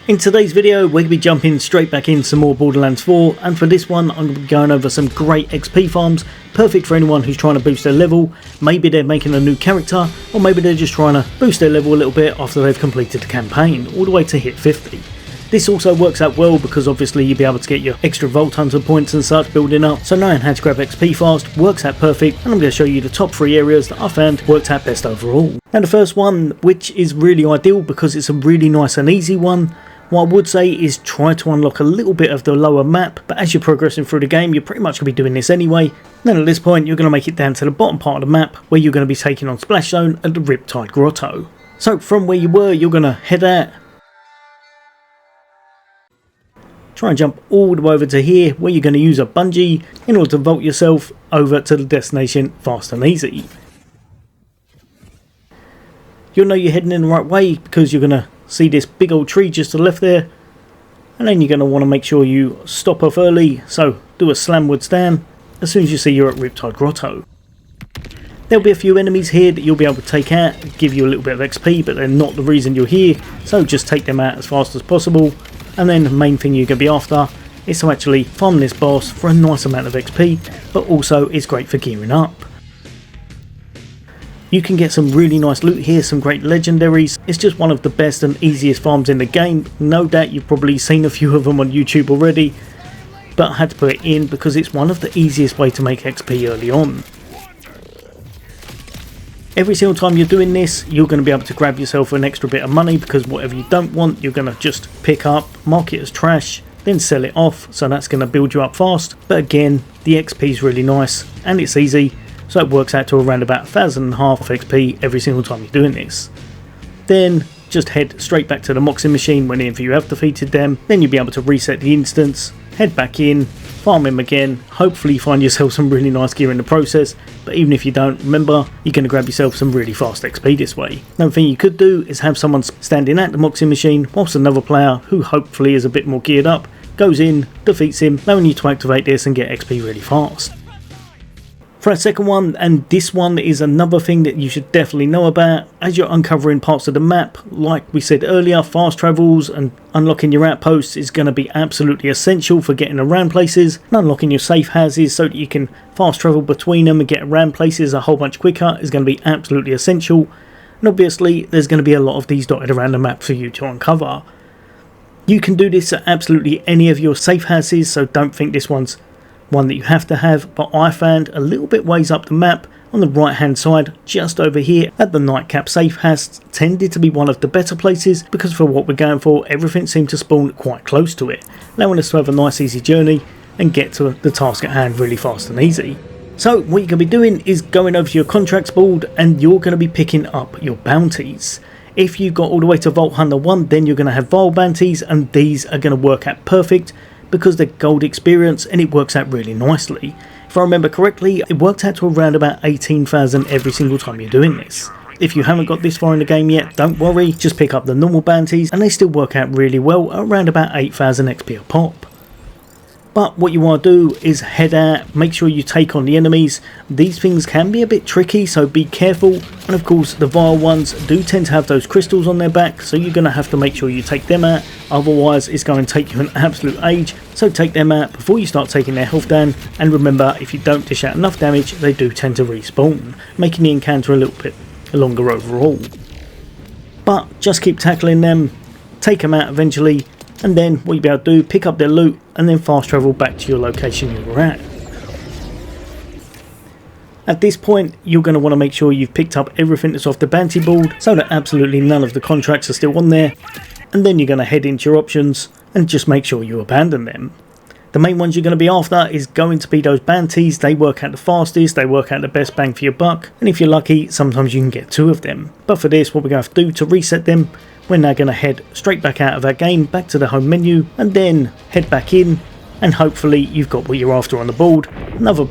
In today's video, we're going to be jumping straight back in some more Borderlands 4, and for this one I'm going to be going over some great XP farms, perfect for anyone who's trying to boost their level. Maybe they're making a new character, or maybe they're just trying to boost their level a little bit after they've completed the campaign, all the way to hit 50. This also works out well because obviously you'll be able to get your extra Vault Hunter points and such building up, so knowing how to grab XP fast works out perfect, and I'm going to show you the top 3 areas that I found worked out best overall. Now the first one, which is really ideal because it's a really nice and easy one, what I would say is try to unlock a little bit of the lower map, but as you're progressing through the game you're pretty much going to be doing this anyway. Then at this point you're going to make it down to the bottom part of the map where you're going to be taking on Splash Zone at the Riptide Grotto. So from where you were you're going to head out, try and jump all the way over to here where you're going to use a bungee in order to vault yourself over to the destination fast and easy. You'll know you're heading in the right way because you're going to see this big old tree just to the left there, and then you're going to want to make sure you stop off early, so do a slamward stand as soon as you see you're at Riptide Grotto. There'll be a few enemies here that you'll be able to take out, give you a little bit of XP, but they're not the reason you're here, so just take them out as fast as possible, and then the main thing you're going to be after is to actually farm this boss for a nice amount of XP, but also it's great for gearing up. You can get some really nice loot here, some great legendaries. It's just one of the best and easiest farms in the game. No doubt you've probably seen a few of them on YouTube already, but I had to put it in because it's one of the easiest way to make XP early on. Every single time you're doing this, you're going to be able to grab yourself an extra bit of money because whatever you don't want, you're going to just pick up, mark it as trash, then sell it off, so that's going to build you up fast. But again, the XP is really nice and it's easy. So it works out to around about 1,500 XP every single time you're doing this. Then just head straight back to the Moxie machine whenever you have defeated them. Then you'll be able to reset the instance, head back in, farm him again, hopefully find yourself some really nice gear in the process. But even if you don't, remember, you're going to grab yourself some really fast XP this way. Another thing you could do is have someone standing at the Moxie machine whilst another player, who hopefully is a bit more geared up, goes in, defeats him, allowing you to activate this and get XP really fast. For our second one, and this one is another thing that you should definitely know about, as you're uncovering parts of the map, like we said earlier, fast travels and unlocking your outposts is going to be absolutely essential for getting around places, and unlocking your safe houses so that you can fast travel between them and get around places a whole bunch quicker is going to be absolutely essential, and obviously there's going to be a lot of these dotted around the map for you to uncover. You can do this at absolutely any of your safe houses, so don't think this one's one that you have to have, but I found a little bit ways up the map on the right hand side just over here at the Nightcap safe house tended to be one of the better places because for what we're going for everything seemed to spawn quite close to it, allowing us to have a nice easy journey and get to the task at hand really fast and easy. So what you're going to be doing is going over to your contracts board and you're going to be picking up your bounties. If you got all the way to Vault Hunter 1 then you're going to have Vile bounties, and these are going to work out perfect because they're gold experience and it works out really nicely. If I remember correctly, it worked out to around about 18,000 every single time you're doing this. If you haven't got this far in the game yet, don't worry, just pick up the normal bounties and they still work out really well at around about 8,000 XP a pop. But what you want to do is head out, make sure you take on the enemies. These things can be a bit tricky, so be careful. And of course the vile ones do tend to have those crystals on their back, so you're going to have to make sure you take them out, otherwise it's going to take you an absolute age. So take them out before you start taking their health down, and remember, if you don't dish out enough damage they do tend to respawn, making the encounter a little bit longer overall. But just keep tackling them, take them out eventually, and then what you'll be able to do, pick up their loot and then fast travel back to your location you were at. At this point you're going to want to make sure you've picked up everything that's off the bounty board so that absolutely none of the contracts are still on there, and then you're going to head into your options and just make sure you abandon them. The main ones you're going to be after is going to be those bounties. They work out the fastest, they work out the best bang for your buck, and if you're lucky sometimes you can get 2 of them. But for this what we're going to have to do to reset them, we're now going to head straight back out of our game, back to the home menu, and then head back in, and hopefully you've got what you're after on the board, another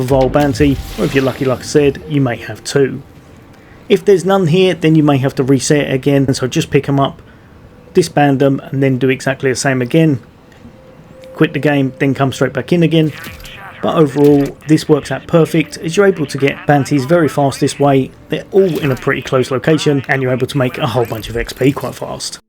vile bounty, or if you're lucky like I said, you may have 2. If there's none here then you may have to reset it again, and so just pick them up, disband them, and then do exactly the same again, quit the game, then come straight back in again. But overall this works out perfect as you're able to get bounties very fast this way, they're all in a pretty close location and you're able to make a whole bunch of XP quite fast.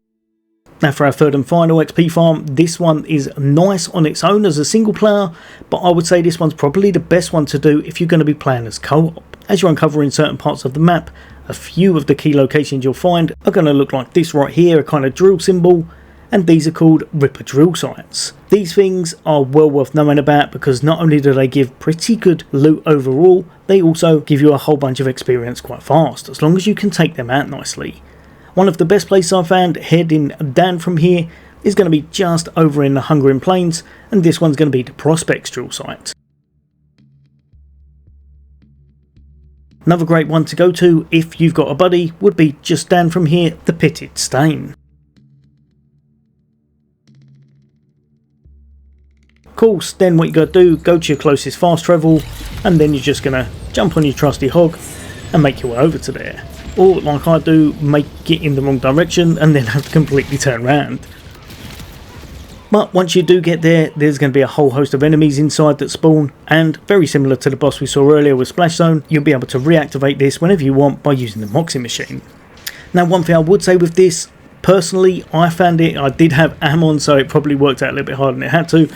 Now for our third and final XP farm, this one is nice on its own as a single player, but I would say this one's probably the best one to do if you're going to be playing as co-op. As you're uncovering certain parts of the map, a few of the key locations you'll find are going to look like this right here, a kind of drill symbol, and these are called Ripper drill sites. These things are well worth knowing about because not only do they give pretty good loot overall, they also give you a whole bunch of experience quite fast, as long as you can take them out nicely. One of the best places I found heading down from here is going to be just over in the Hungarian Plains, and this one's going to be the Prospects drill site. Another great one to go to if you've got a buddy would be just down from here, the Pitted Stain. Of course, then what you got to do, go to your closest fast travel, and then you're just going to jump on your trusty hog and make your way over to there. Or, like I do, make it in the wrong direction and then have to completely turn around. But once you do get there, there's going to be a whole host of enemies inside that spawn, and very similar to the boss we saw earlier with Splash Zone, you'll be able to reactivate this whenever you want by using the Moxie machine. Now one thing I would say with this, personally I found it, I did have Ammon, so it probably worked out a little bit harder than it had to.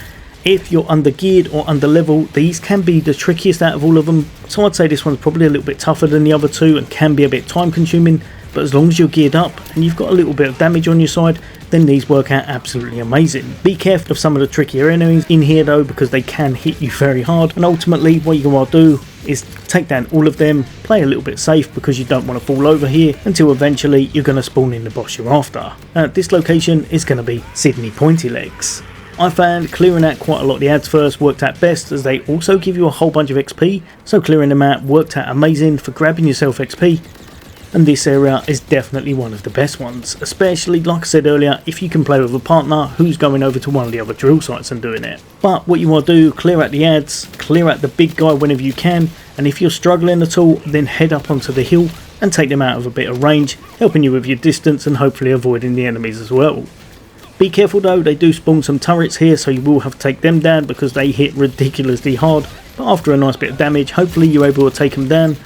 If you're under geared or under level, these can be the trickiest out of all of them, so I'd say this one's probably a little bit tougher than the other two and can be a bit time consuming, but as long as you're geared up and you've got a little bit of damage on your side, then these work out absolutely amazing. Be careful of some of the trickier enemies in here though, because they can hit you very hard, and ultimately what you want to do is take down all of them, play a little bit safe because you don't want to fall over here until eventually you're going to spawn in the boss you're after. This location is going to be Sydney Pointy Legs. I found clearing out quite a lot of the ads first worked out best, as they also give you a whole bunch of XP, so clearing them out worked out amazing for grabbing yourself XP, and this area is definitely one of the best ones, especially like I said earlier, if you can play with a partner who's going over to one of the other drill sites and doing it. But what you want to do, clear out the ads, clear out the big guy whenever you can, and if you're struggling at all, then head up onto the hill and take them out of a bit of range, helping you with your distance and hopefully avoiding the enemies as well. Be careful though, they do spawn some turrets here, so you will have to take them down because they hit ridiculously hard, but after a nice bit of damage, hopefully you're able to take them down.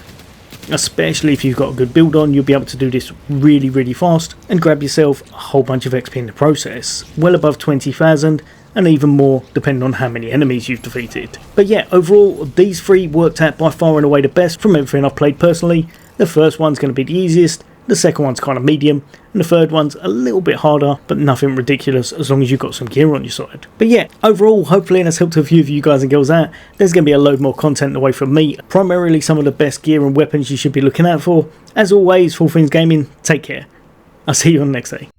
Especially if you've got a good build on, you'll be able to do this really fast and grab yourself a whole bunch of XP in the process, well above 20,000 and even more depending on how many enemies you've defeated. But yeah, overall these three worked out by far and away the best from everything I've played personally. The first one's going to be the easiest, the second one's kind of medium, and the third one's a little bit harder, but nothing ridiculous as long as you've got some gear on your side. But yeah, overall, hopefully that's helped a few of you guys and girls out. There's going to be a load more content away from me, primarily some of the best gear and weapons you should be looking out for. As always, for all things gaming, take care. I'll see you on the next day.